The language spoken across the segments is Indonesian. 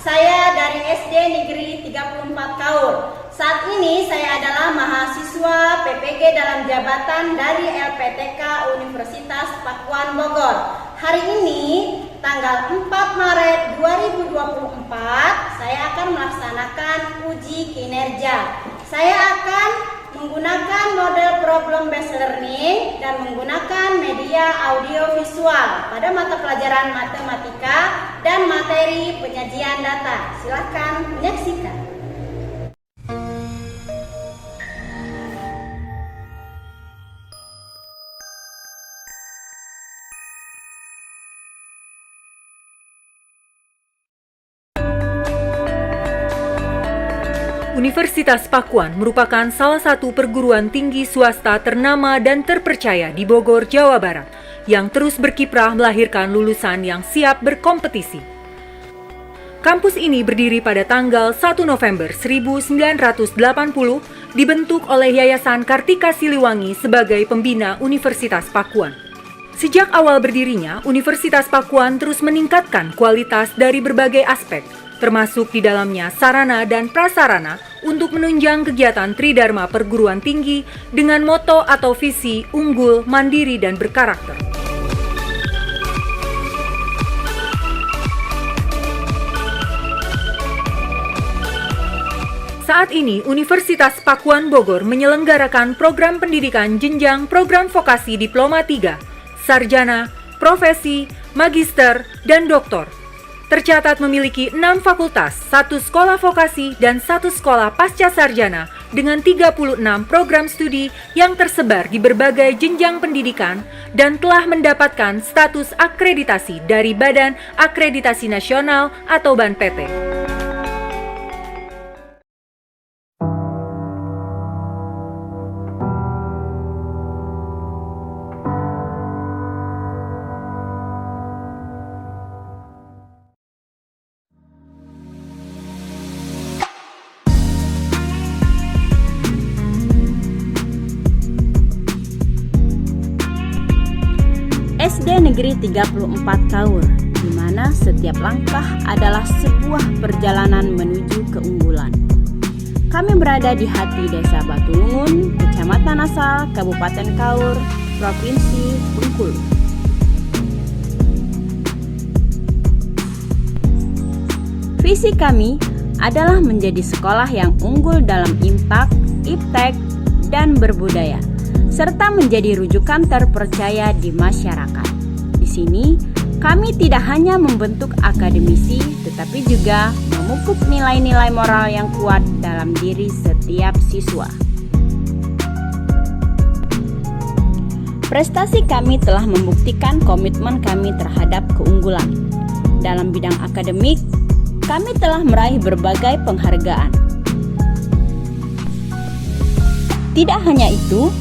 Saya dari SD Negeri 34 Kaur. Saat ini saya adalah mahasiswa PPG dalam jabatan dari LPTK Universitas Pakuan Bogor. Hari ini, tanggal 4 Maret 2024, saya akan melaksanakan uji kinerja. Saya akan menggunakan model problem based learning dan menggunakan media audio visual pada mata pelajaran matematika dan materi penyajian data. Silakan menyaksikan. Universitas Pakuan merupakan salah satu perguruan tinggi swasta ternama dan terpercaya di Bogor, Jawa Barat, yang terus berkiprah melahirkan lulusan yang siap berkompetisi. Kampus ini berdiri pada tanggal 1 November 1980, dibentuk oleh Yayasan Kartika Siliwangi sebagai pembina Universitas Pakuan. Sejak awal berdirinya, Universitas Pakuan terus meningkatkan kualitas dari berbagai aspek, termasuk di dalamnya sarana dan prasarana untuk menunjang kegiatan Tridharma perguruan tinggi dengan moto atau visi unggul, mandiri, dan berkarakter. Saat ini, Universitas Pakuan Bogor menyelenggarakan program pendidikan jenjang program vokasi Diploma 3, Sarjana, Profesi, Magister, dan Doktor. Tercatat memiliki 6 fakultas, 1 sekolah vokasi, dan 1 sekolah pasca sarjana dengan 36 program studi yang tersebar di berbagai jenjang pendidikan dan telah mendapatkan status akreditasi dari Badan Akreditasi Nasional atau BANPT. SD Negeri 34 Kaur, di mana setiap langkah adalah sebuah perjalanan menuju keunggulan. Kami berada di hati Desa Batulungun, Kecamatan Asal, Kabupaten Kaur, Provinsi Bengkulu. Visi kami adalah menjadi sekolah yang unggul dalam IMPAK, IPTEK, dan berbudaya, serta menjadi rujukan terpercaya di masyarakat. Di sini, kami tidak hanya membentuk akademisi, tetapi juga memupuk nilai-nilai moral yang kuat dalam diri setiap siswa. Prestasi kami telah membuktikan komitmen kami terhadap keunggulan. Dalam bidang akademik, kami telah meraih berbagai penghargaan. Tidak hanya itu,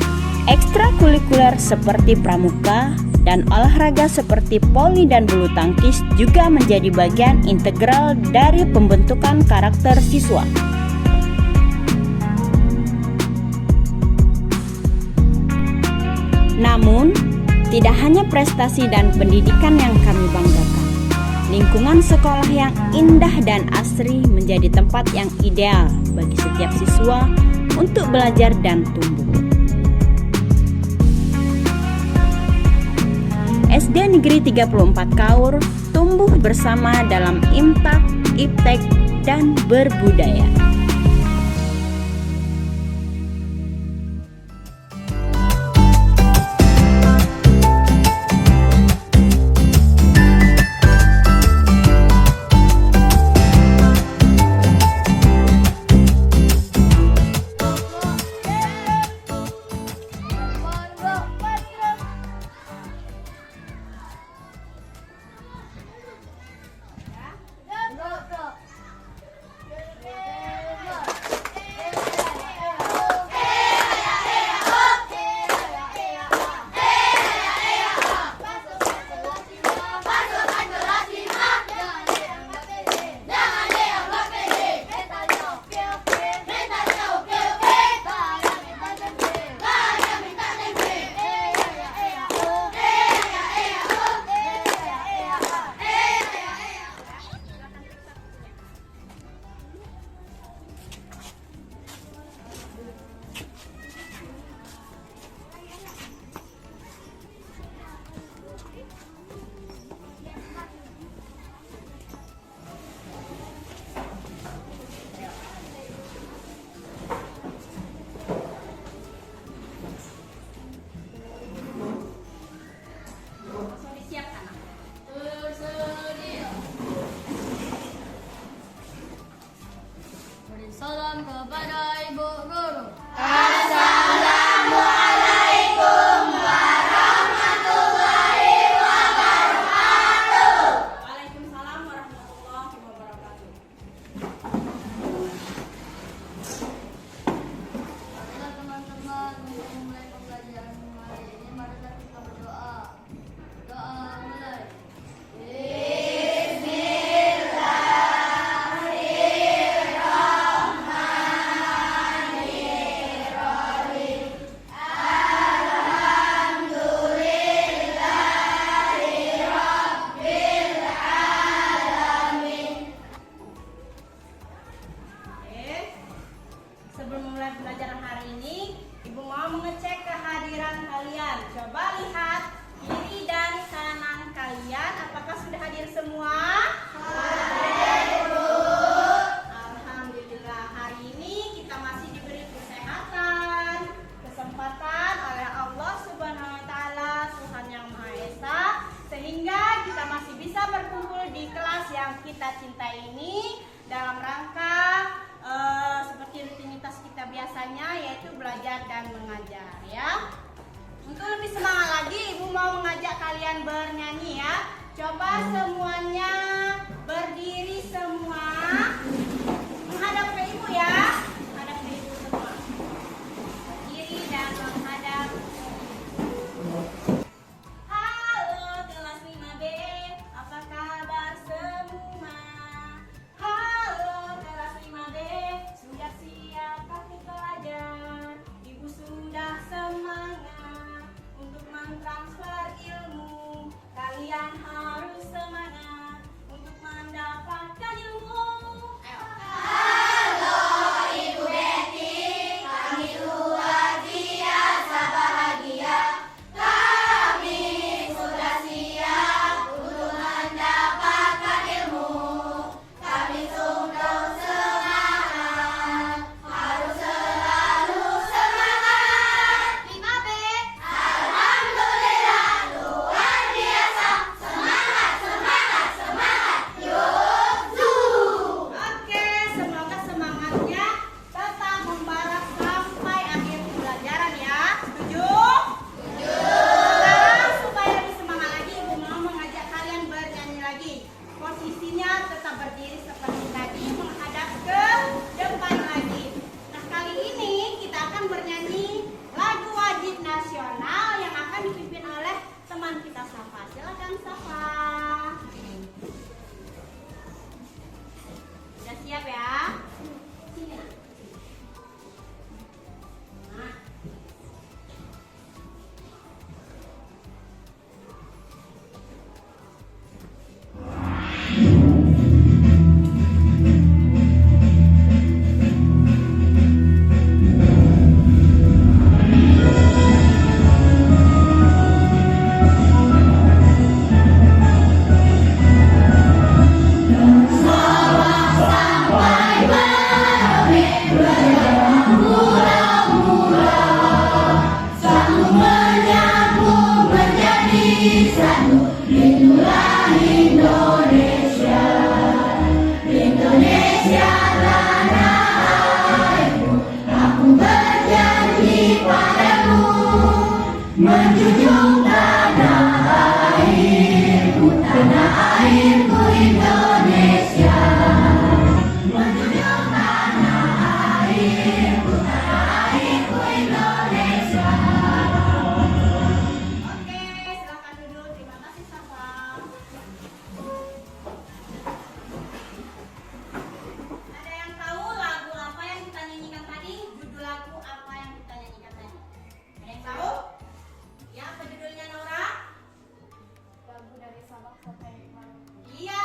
ekstrakurikuler seperti pramuka dan olahraga seperti voli dan bulu tangkis juga menjadi bagian integral dari pembentukan karakter siswa. Namun, tidak hanya prestasi dan pendidikan yang kami banggakan. Lingkungan sekolah yang indah dan asri menjadi tempat yang ideal bagi setiap siswa untuk belajar dan tumbuh. SD Negeri 34 Kaur tumbuh bersama dalam IMPAK, IPTEK, dan berbudaya. hadir semua? Alhamdulillah, hari ini kita masih diberi kesehatan, kesempatan oleh Allah Subhanahu wa taala, Tuhan yang Maha Esa, sehingga kita masih bisa berkumpul di kelas yang kita cintai ini dalam rangka seperti rutinitas kita biasanya, yaitu belajar dan mengajar ya. Untuk lebih semangat lagi, Ibu mau mengajak kalian bernyanyi ya. Coba semuanya berdiri semua, menghadap ke Ibu ya. Menghadap ke Ibu semua. Berdiri dan menghadap ke Ibu. Halo kelas 5B, apa kabar semua? Halo kelas 5B, sudah siapkah kita belajar? Ibu sudah semangat untuk mentransfer ilmu. Kalian harus semangat untuk mendapatkan ilmu. Ayo. Halo Ibu Betty, kami luar biasa bahagia. Kami sudah siap untuk mendapatkan ilmu. Kami sungguh semangat, harus selalu semangat. 5B, alhamdulillah luar biasa. Semangat, semangat, semangat. Yuk. Oke, semoga semangatnya tetap membara sampai akhir pembelajaran ya. Setuju? Sekarang supaya lebih semangat lagi, Ibu mau mengajak kalian bernyanyi lagi. Posisinya tetap berdiri seperti tadi, menghadap ke depan lagi. Nah, kali ini kita akan bernyanyi lagu wajib nasional yang akan dipimpin oleh teman kita Safa. Silakan Safa. Sudah siap ya? Sini. Nah. Menjunjung tanah airku Indonesia. Menjunjung tanah airku Indonesia. Oke, silakan duduk. Terima kasih Safa. Ada yang tahu lagu apa yang kita nyanyikan tadi? Judul lagu apa yang kita nyanyikan tadi? Ada yang tahu? Ya, apa judulnya Nora? Lagu dari Sabang sampai Merauke. Iya,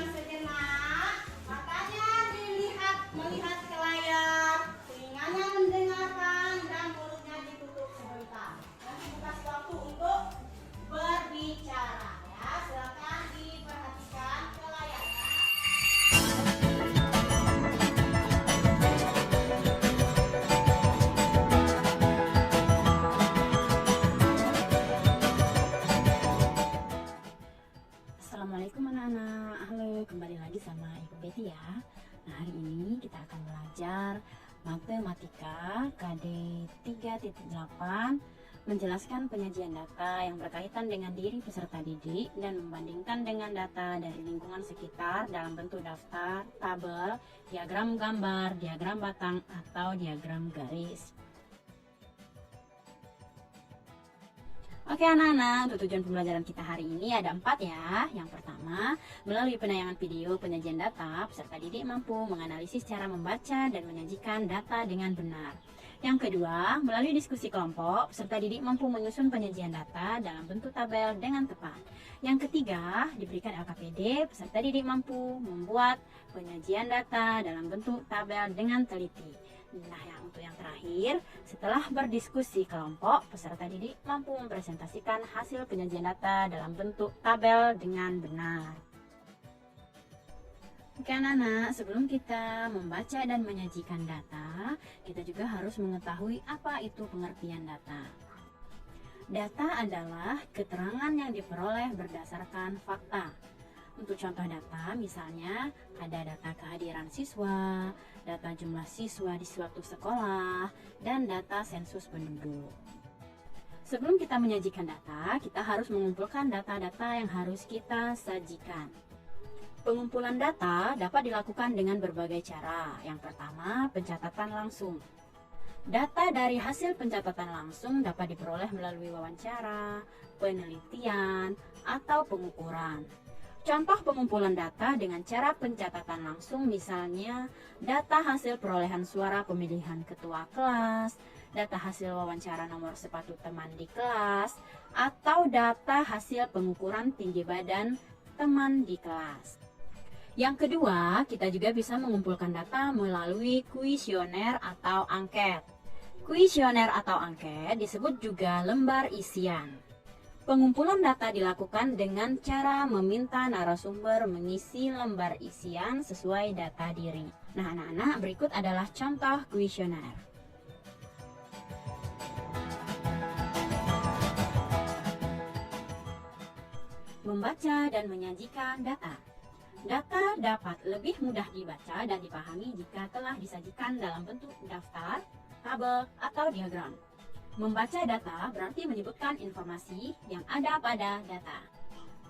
tenang sejenak, matanya melihat ke layar, telinganya mendengarkan, dan mulutnya ditutup sebentar. Nanti buka waktu untuk berbicara. Ya, silakan diperhatikan ke layar. Assalamualaikum anak-anak. Halo, kembali lagi sama Ibu Betty ya. Nah, hari ini kita akan belajar matematika KD 3.8, menjelaskan penyajian data yang berkaitan dengan diri peserta didik dan membandingkan dengan data dari lingkungan sekitar dalam bentuk daftar, tabel, diagram gambar, diagram batang, atau diagram garis. Oke anak-anak, untuk tujuan pembelajaran kita hari ini ada 4 ya. Yang pertama, melalui penayangan video penyajian data, peserta didik mampu menganalisis cara membaca dan menyajikan data dengan benar. Yang kedua, melalui diskusi kelompok, peserta didik mampu menyusun penyajian data dalam bentuk tabel dengan tepat. Yang ketiga, diberikan LKPD, peserta didik mampu membuat penyajian data dalam bentuk tabel dengan teliti. Nah, untuk yang terakhir, setelah berdiskusi kelompok, peserta didik mampu mempresentasikan hasil penyajian data dalam bentuk tabel dengan benar. Oke anak-anak, sebelum kita membaca dan menyajikan data, kita juga harus mengetahui apa itu pengertian data. Data adalah keterangan yang diperoleh berdasarkan fakta. Untuk contoh data, misalnya ada data kehadiran siswa, data jumlah siswa di suatu sekolah, dan data sensus penduduk. Sebelum kita menyajikan data, kita harus mengumpulkan data-data yang harus kita sajikan. Pengumpulan data dapat dilakukan dengan berbagai cara. Yang pertama, pencatatan langsung. Data dari hasil pencatatan langsung dapat diperoleh melalui wawancara, penelitian, atau pengukuran. Contoh pengumpulan data dengan cara pencatatan langsung misalnya data hasil perolehan suara pemilihan ketua kelas, data hasil wawancara nomor sepatu teman di kelas, atau data hasil pengukuran tinggi badan teman di kelas. Yang kedua, kita juga bisa mengumpulkan data melalui kuesioner atau angket. Kuesioner atau angket disebut juga lembar isian. Pengumpulan data dilakukan dengan cara meminta narasumber mengisi lembar isian sesuai data diri. Nah, anak-anak, berikut adalah contoh kuesioner. Membaca dan menyajikan data. Data dapat lebih mudah dibaca dan dipahami jika telah disajikan dalam bentuk daftar, tabel, atau diagram. Membaca data berarti menyebutkan informasi yang ada pada data.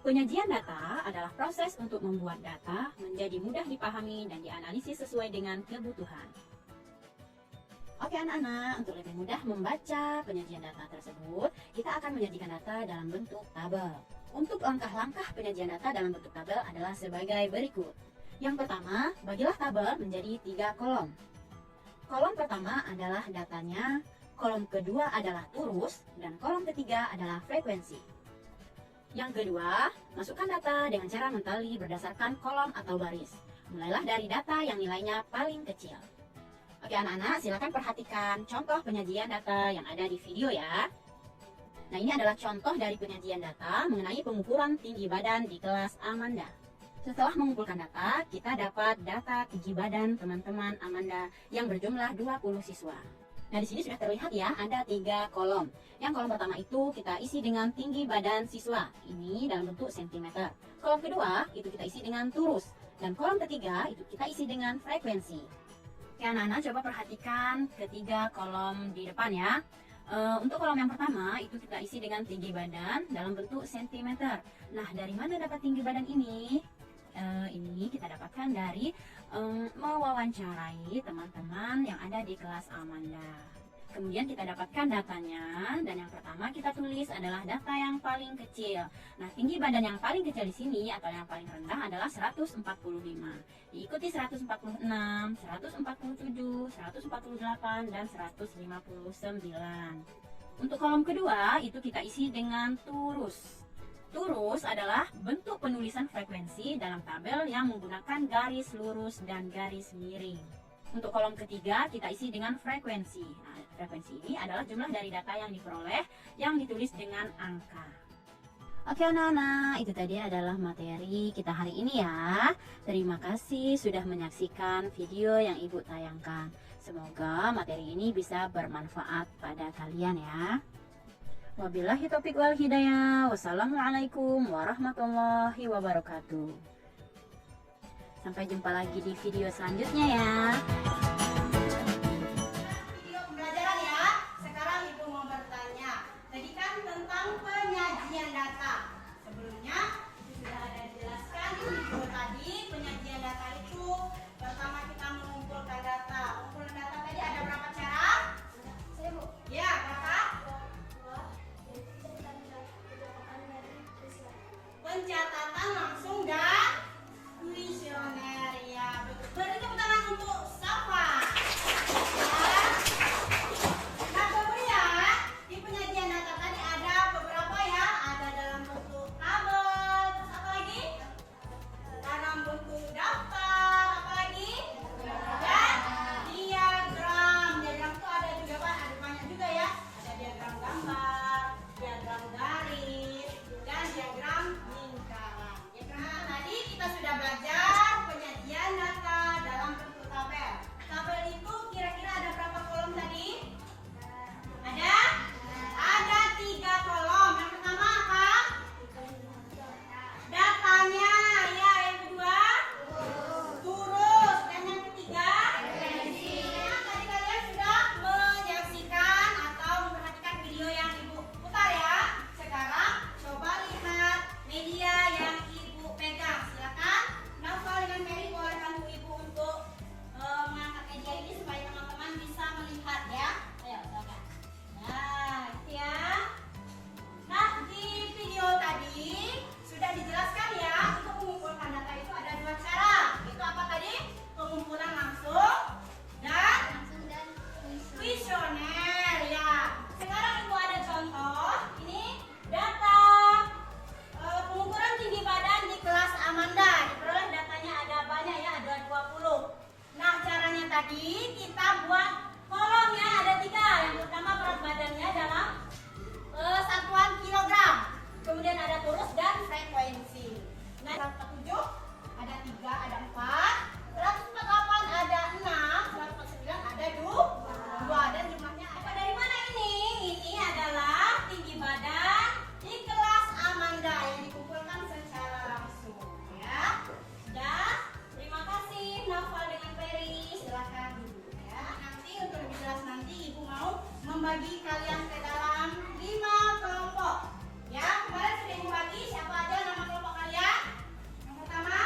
Penyajian data adalah proses untuk membuat data menjadi mudah dipahami dan dianalisis sesuai dengan kebutuhan. Oke anak-anak, untuk lebih mudah membaca penyajian data tersebut, kita akan menyajikan data dalam bentuk tabel. Untuk langkah-langkah penyajian data dalam bentuk tabel adalah sebagai berikut. Yang pertama, bagilah tabel menjadi 3 kolom. Kolom pertama adalah datanya, kolom kedua adalah turus, dan kolom ketiga adalah frekuensi. Yang kedua, masukkan data dengan cara mentali berdasarkan kolom atau baris. Mulailah dari data yang nilainya paling kecil. Oke anak-anak, silakan perhatikan contoh penyajian data yang ada di video ya. Nah, ini adalah contoh dari penyajian data mengenai pengukuran tinggi badan di kelas Amanda. Setelah mengumpulkan data, kita dapat data tinggi badan teman-teman Amanda yang berjumlah 20 siswa. Nah, di sini sudah terlihat ya, ada 3 kolom. Yang kolom pertama itu kita isi dengan tinggi badan siswa. Ini dalam bentuk sentimeter. Kolom kedua itu kita isi dengan turus. Dan kolom ketiga itu kita isi dengan frekuensi. Oke anak-anak, coba perhatikan ketiga kolom di depan ya. Untuk kolom yang pertama itu kita isi dengan tinggi badan dalam bentuk sentimeter. Nah, dari mana dapat tinggi badan ini? Ini kita dapatkan dari mewawancarai teman-teman yang ada di kelas Amanda. Kemudian kita dapatkan datanya, dan yang pertama kita tulis adalah data yang paling kecil. Nah, tinggi badan yang paling kecil di sini atau yang paling rendah adalah 145. Diikuti 146, 147, 148, dan 159. Untuk kolom kedua itu kita isi dengan turus. Turus adalah bentuk penulisan frekuensi dalam tabel yang menggunakan garis lurus dan garis miring. Untuk kolom ketiga kita isi dengan frekuensi. Nah, frekuensi ini adalah jumlah dari data yang diperoleh yang ditulis dengan angka. Oke anak-anak, itu tadi adalah materi kita hari ini ya. Terima kasih sudah menyaksikan video yang Ibu tayangkan. Semoga materi ini bisa bermanfaat pada kalian ya. Wabillahi taufiq wal hidayah. Wassalamualaikum warahmatullahi wabarakatuh. Sampai jumpa lagi di video selanjutnya ya. Video pembelajaran ya. Sekarang Ibu mau bertanya. Tadi kan tentang penyajian data. Sebelumnya sudah ada dijelaskan di video tadi penyajian data itu pertama kita mengumpulkan data. Mengumpulkan data tadi ada berapa cara? Ya, berapa? Pencatatan langsung dan kuesioner ya. Beri tepuk tangan untuk Safa. Ya. Nah kemudian di penyajian data tadi ada beberapa ya. Ada dalam bentuk tabel, terus apa lagi? Dalam bentuk daftar, apa lagi? Dan diagram. Diagram itu ada juga Pak, ada banyak juga ya. Ada diagram gambar, diagram garis, dan diagram lingkaran. Nah, tadi kita sudah belajar penyajian data dalam bentuk tabel. Tabel itu kira-kira ada berapa kolom tadi? Ada 3 kolom. Yang pertama apa? Datanya. Ya, yang kedua turus. Dan yang ketiga tadi kalian sudah menyaksikan atau memperhatikan video yang Ibu putar ya. Sekarang coba lihat media yang Ibu pegang. Silakan Naufal dengan Mary boleh bantu Ibu untuk mengangkat media ini supaya teman-teman bisa melihat ya. Ayo silakan. Nah, gitu ya. Nah, di video tadi sudah dijelaskan ya, untuk mengumpulkan data itu ada 2 cara. Itu apa tadi? Pengumpulan langsung dan kuesioner ya. Sekarang Ibu ada contoh. Ini data pengukuran tinggi badan di kelas Amanda. Diperoleh datanya ada banyak ya, ada 20. Nah, caranya tadi kita buat kolomnya ada 3. Yang pertama berat badannya dalam satuan kilogram. Kemudian ada turus dan frekuensi. Nah, 147 ada 3, ada 4. 148 ada 6, 149 ada 2 dan jumlahnya apa dari mana ini? Ini adalah tinggi badan di kelas Amanda yang dikumpulkan secara langsung ya. Dan terima kasih Naufal dengan Ferry, silakan duduk ya. Nanti untuk lebih jelas nanti Ibu mau membagi kalian ke dalam 5 kelompok. Ya, kemarin sudah Ibu bagi siapa aja nama kelompok kalian? Yang pertama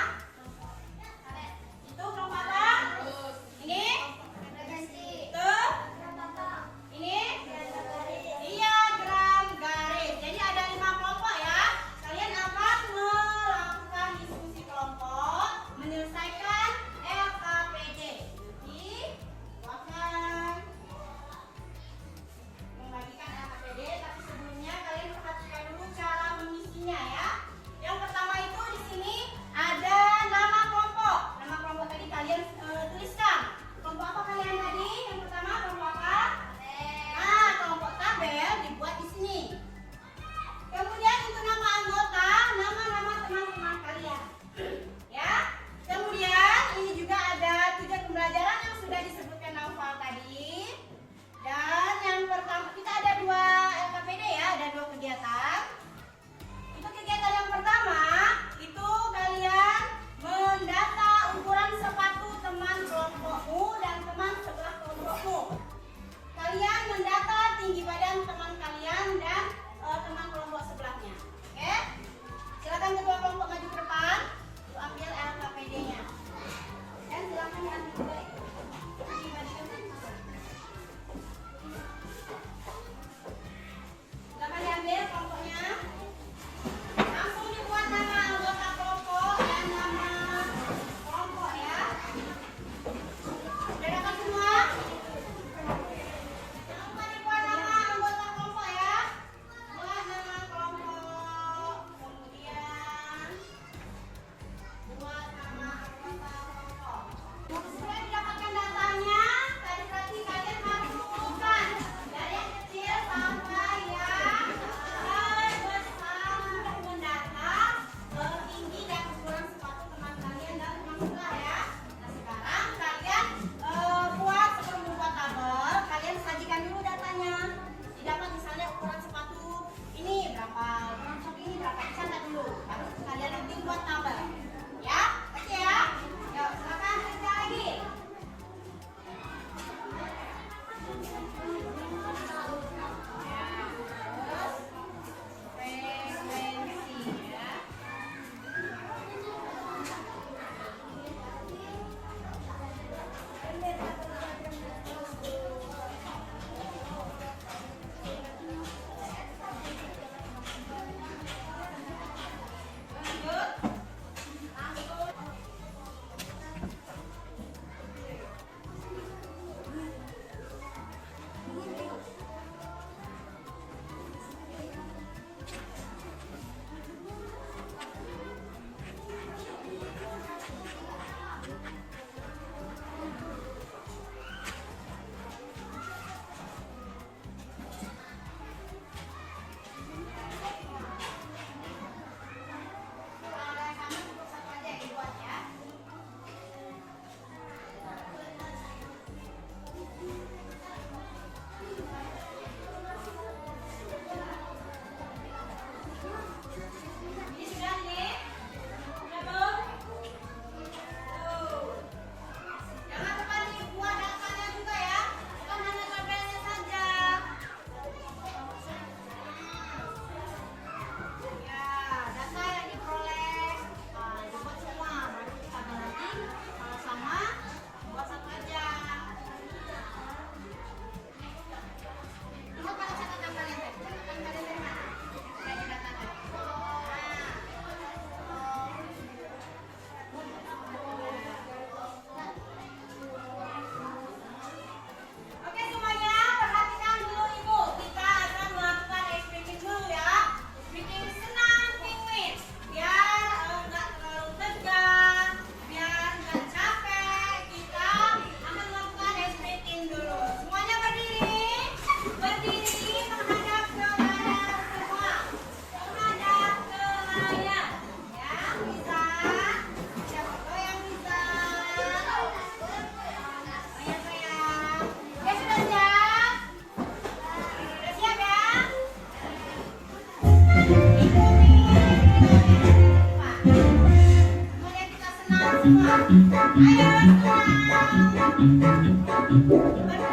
Bergerak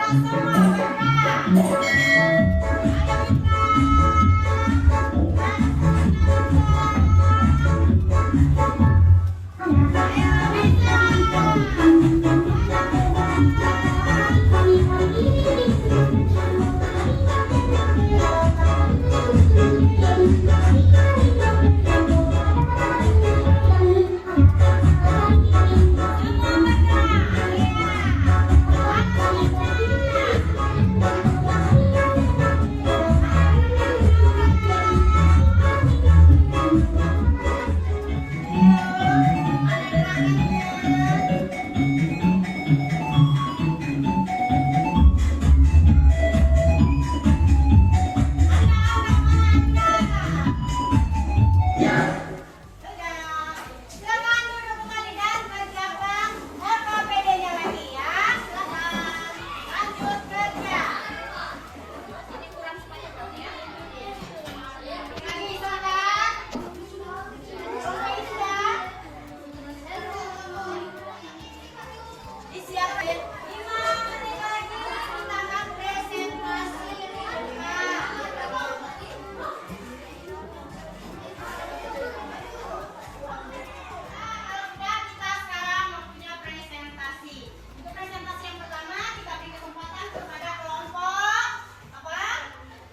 semua, bergerak. Silakan duduk kembali dan persiapkan LKPD-nya lagi ya. Silakan lanjut kerja. Ini kurang sebanyak ya. Lagi silakan. Oke sudah. Disiapkan 5 menit lagi tentang presentasi. Kita sekarang mempunyai presentasi. Untuk presentasi yang pertama kita beri kesempatan kepada kelompok apa?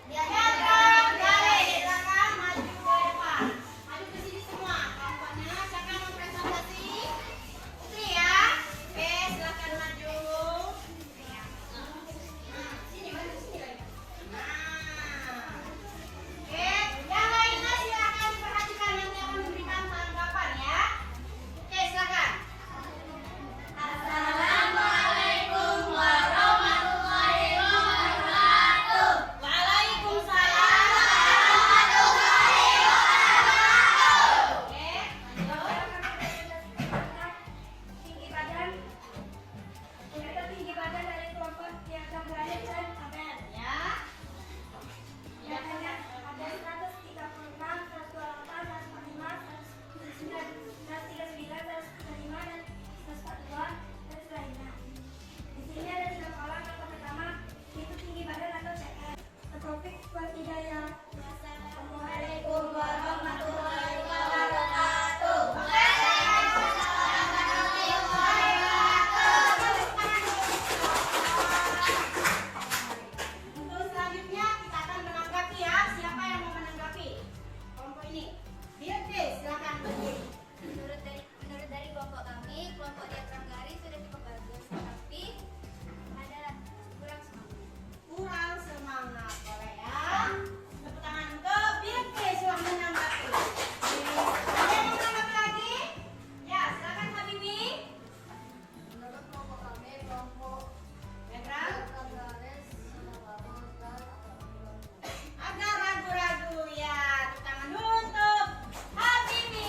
Diagram garis. Silakan maju ke depan. Maju ke sini semua. Kelompoknya siapa yang mau presentasi? Putri ya. Oke, silakan maju. Sini maju sini lagi. Oke, yang lainnya silakan diperhatikan nanti akan memberikan tanggapan ya. Oke, silakan. Assalamualaikum warahmatullahi wabarakatuh. Waalaikumsalam warahmatullahi wabarakatuh. Oke, Tinggi badan dari kelompok diagram garis dan tabel. ya. Biasanya ada 136, 128, 145, 139, 145, dan 142, dan selainnya. Di sini ada 3 kolom. Yang pertama itu tinggi badan atau CR. Topik buat hidayah. Assalamualaikum warahmatullahi wabarakatuh. Untuk selanjutnya kita akan menanggapi ya. Siapa yang mau menanggapi kelompok ini? Dirti, silakan berdiri. Menurut dari kelompok kami, kelompok diagram garis sudah cukup bagus, tapi ada kurang semangat. Kurang semangat, boleh ya. Tepuk tangan untuk Dirti sudah menanggapi. Ada yang mau menanggapi lagi? Ya, silakan Habibi. Menurut kelompok kami, kelompok Diagram diagram garis sudah bagus dan agak ragu-ragu ya. Tepuk tangan untuk Habibi.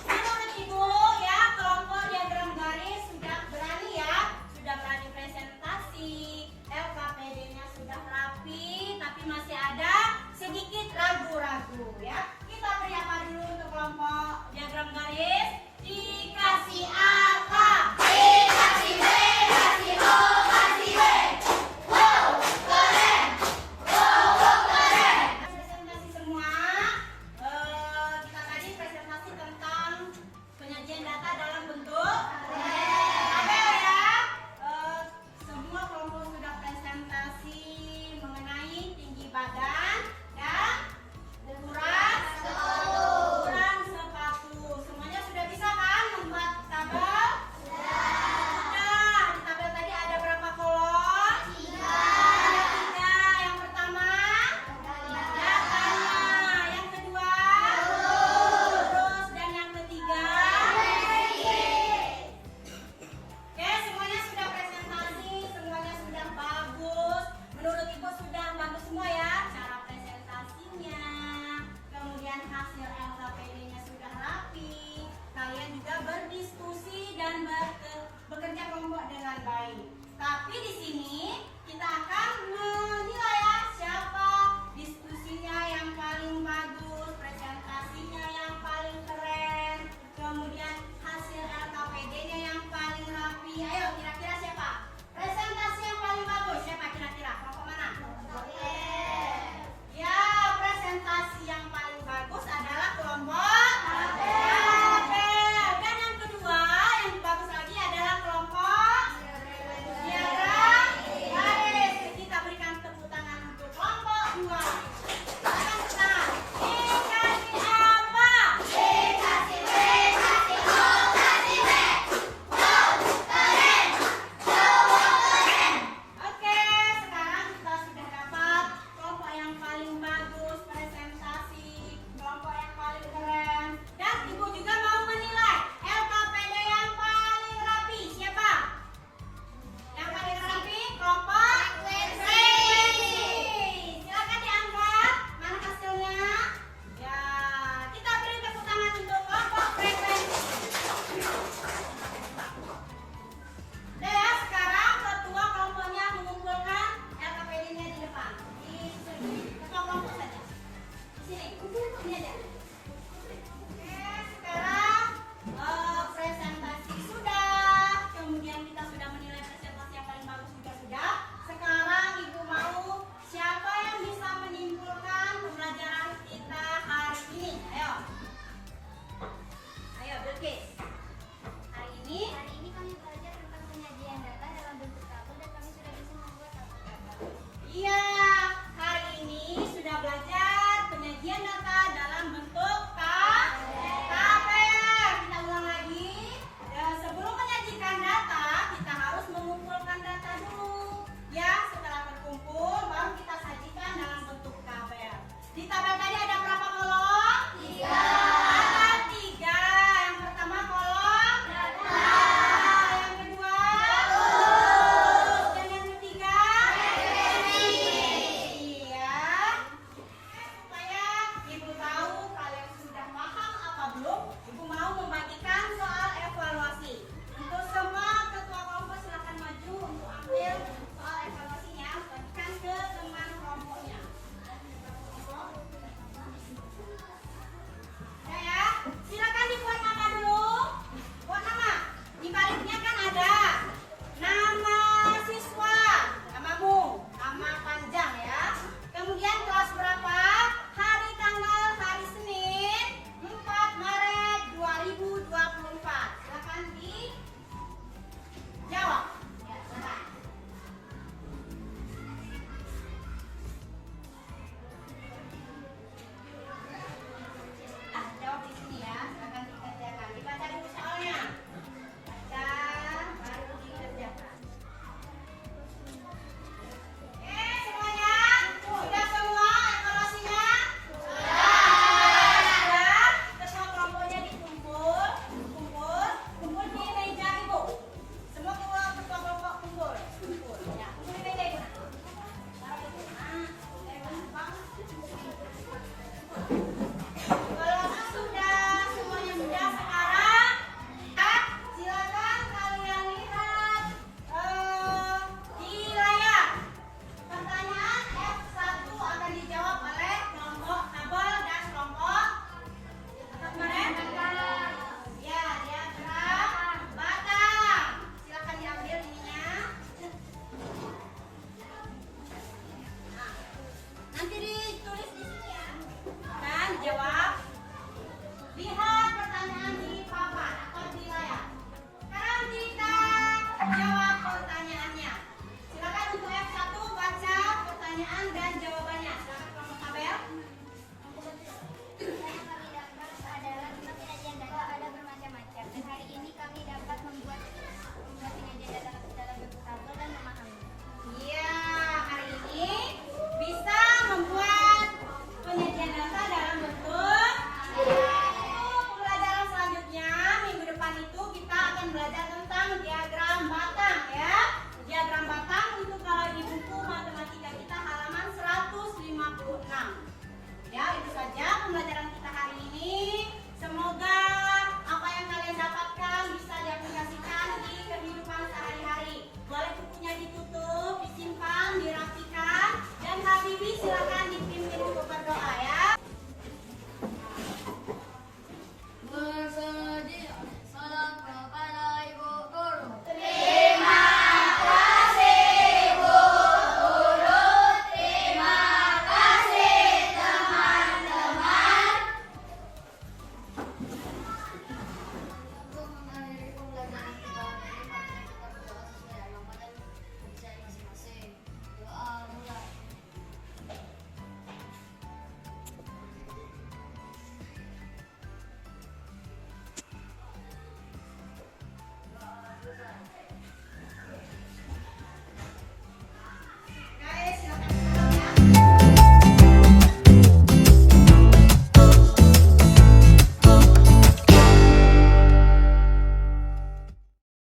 Menurut Ibu ya, kelompok diagram garis sudah berani ya, sudah berani presentasi, LKPD-nya sudah rapi, tapi masih ada sedikit ragu-ragu ya. Kita beri apa dulu untuk kelompok diagram garis? Dikasih apa? Kasih B, kasih O, kasih W. Wow, keren. Wow, keren. Presentasi semua. Kita tadi presentasi tentang penyajian data dalam bentuk tabel ya. Semua kelompok sudah presentasi mengenai tinggi badan dan ukuran sepatu. Semuanya sudah bisa kan membuat tabel? Sudah. Di tabel tadi ada berapa kolom? 3. Ada 3. Yang pertama datanya, yang kedua terus, dan yang ketiga. Oke, semuanya sudah presentasi, semuanya sudah bagus. Menurut Ibu sudah bagus semua ya cara presentasinya. Kemudian hasil LKPD-nya sudah rapi. Kalian juga berdiskusi dan bekerja kelompok dengan baik. Tapi di sini kita akan